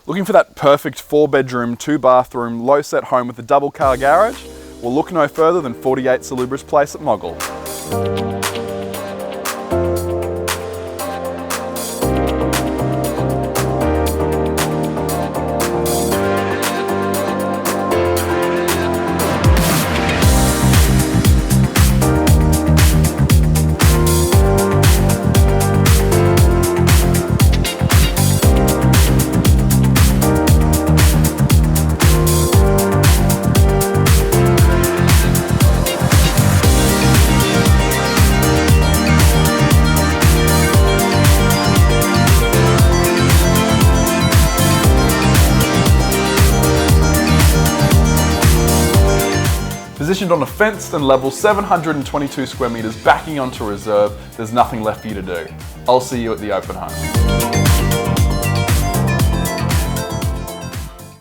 Looking for that perfect 4-bedroom, 2-bathroom, low-set home with a double-car garage? Well, look no further than 48 Salubris Place at Moggill. Positioned on a fenced and level 722 square metres backing onto reserve, there's nothing left for you to do. I'll see you at the open home.